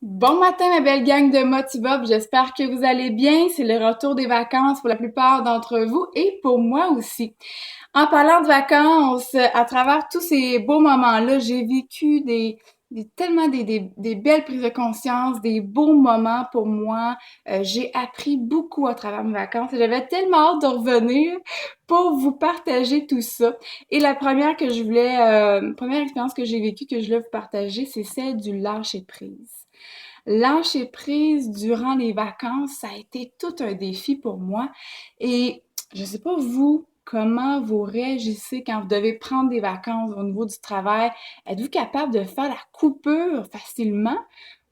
Bon matin, ma belle gang de Motivop. J'espère que vous allez bien. C'est le retour des vacances pour la plupart d'entre vous et pour moi aussi. En parlant de vacances, à travers tous ces beaux moments-là, j'ai vécu tellement des belles prises de conscience, des beaux moments pour moi. J'ai appris beaucoup à travers mes vacances et j'avais tellement hâte de revenir pour vous partager tout ça. Et la première expérience que j'ai vécue que je voulais vous partager, c'est celle du lâcher prise. Lâcher prise durant les vacances, ça a été tout un défi pour moi. Et je sais pas vous, comment vous réagissez quand vous devez prendre des vacances au niveau du travail. Êtes-vous capable de faire la coupure facilement?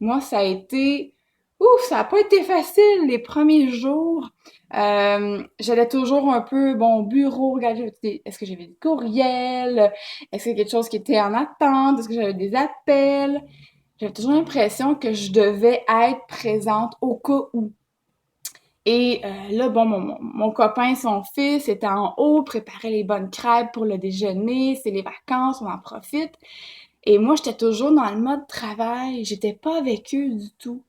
Moi, ça a été... Ouf, ça a pas été facile les premiers jours. J'allais toujours un peu, bon, au bureau, regarder, est-ce que j'avais des courriels? Est-ce que quelque chose qui était en attente? Est-ce que j'avais des appels? J'avais toujours l'impression que je devais être présente au cas où. Et là, bon, mon copain, son fils était en haut, préparait les bonnes crêpes pour le déjeuner, c'est les vacances, on en profite. Et moi, j'étais toujours dans le mode travail, j'étais pas avec eux du tout.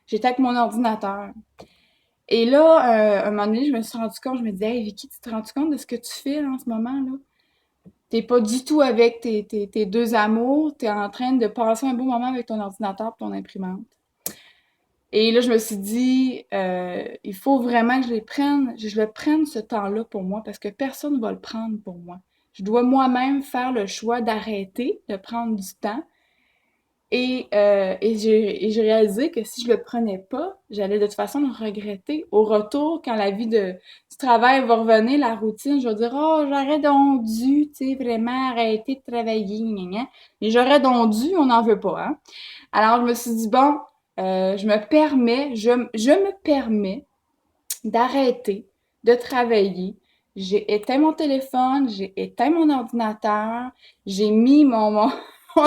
J'étais avec mon ordinateur. Et là, un moment donné, je me suis rendu compte, je me disais, hey Vicky, tu te rends compte de ce que tu fais là, en ce moment, là? T'es pas du tout avec tes deux amours, t'es en train de passer un beau moment avec ton ordinateur et ton imprimante. Et là, je me suis dit, il faut vraiment que je le prenne ce temps-là pour moi parce que personne ne va le prendre pour moi. Je dois moi-même faire le choix d'arrêter, de prendre du temps. Et j'ai réalisé que si je le prenais pas, j'allais de toute façon le regretter. Au retour, quand la vie du travail va revenir, la routine, je vais dire, oh, j'aurais donc dû, tu sais, vraiment arrêter de travailler, gna, gna. Et j'aurais donc dû, on n'en veut pas, hein. Alors, je me suis dit, bon, je me permets d'arrêter de travailler. J'ai éteint mon téléphone, j'ai éteint mon ordinateur, j'ai mis mon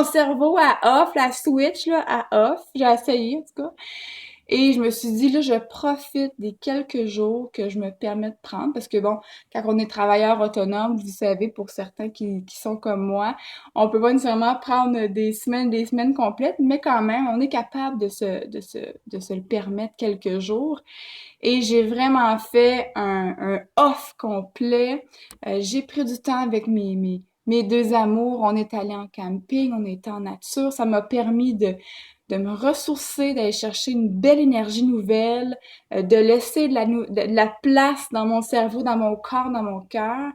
cerveau à off, la switch là, à off. J'ai essayé en tout cas. Et je me suis dit, là, je profite des quelques jours que je me permets de prendre parce que bon, quand on est travailleur autonome, vous savez, pour certains qui sont comme moi, on peut pas nécessairement prendre des semaines complètes, mais quand même, on est capable de se le permettre quelques jours. Et j'ai vraiment fait un off complet. J'ai pris du temps avec mes deux amours. On est allé en camping, on est en nature. Ça m'a permis de me ressourcer, d'aller chercher une belle énergie nouvelle, de laisser de la place dans mon cerveau, dans mon corps, dans mon cœur.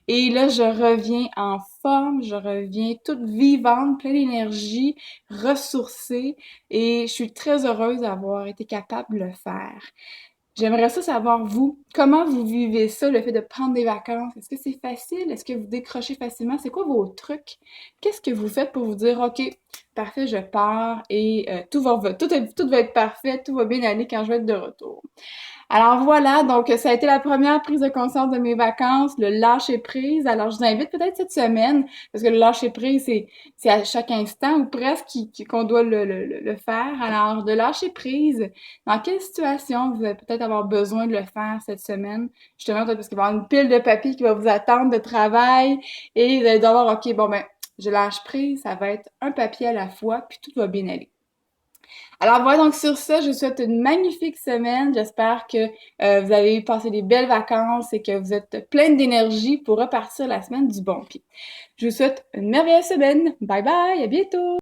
Et là, je reviens en forme, je reviens toute vivante, pleine d'énergie, ressourcée. Et je suis très heureuse d'avoir été capable de le faire. J'aimerais ça savoir, vous, comment vous vivez ça, le fait de prendre des vacances? Est-ce que c'est facile? Est-ce que vous décrochez facilement? C'est quoi vos trucs? Qu'est-ce que vous faites pour vous dire, OK, parfait, je pars et tout va être parfait, tout va bien aller quand je vais être de retour. Alors voilà, donc ça a été la première prise de conscience de mes vacances, le lâcher prise. Alors je vous invite peut-être cette semaine, parce que le lâcher prise, c'est à chaque instant ou presque qu'on doit le faire. Alors de lâcher prise, dans quelle situation vous allez peut-être avoir besoin de le faire cette semaine? Justement, peut-être parce qu'il va y avoir une pile de papier qui va vous attendre de travail et vous allez devoir, OK, bon ben, je lâche prise, ça va être un papier à la fois, puis tout va bien aller. Alors voilà, donc sur ça, je vous souhaite une magnifique semaine. J'espère que vous avez passé des belles vacances et que vous êtes pleine d'énergie pour repartir la semaine du bon pied. Je vous souhaite une merveilleuse semaine. Bye bye, à bientôt!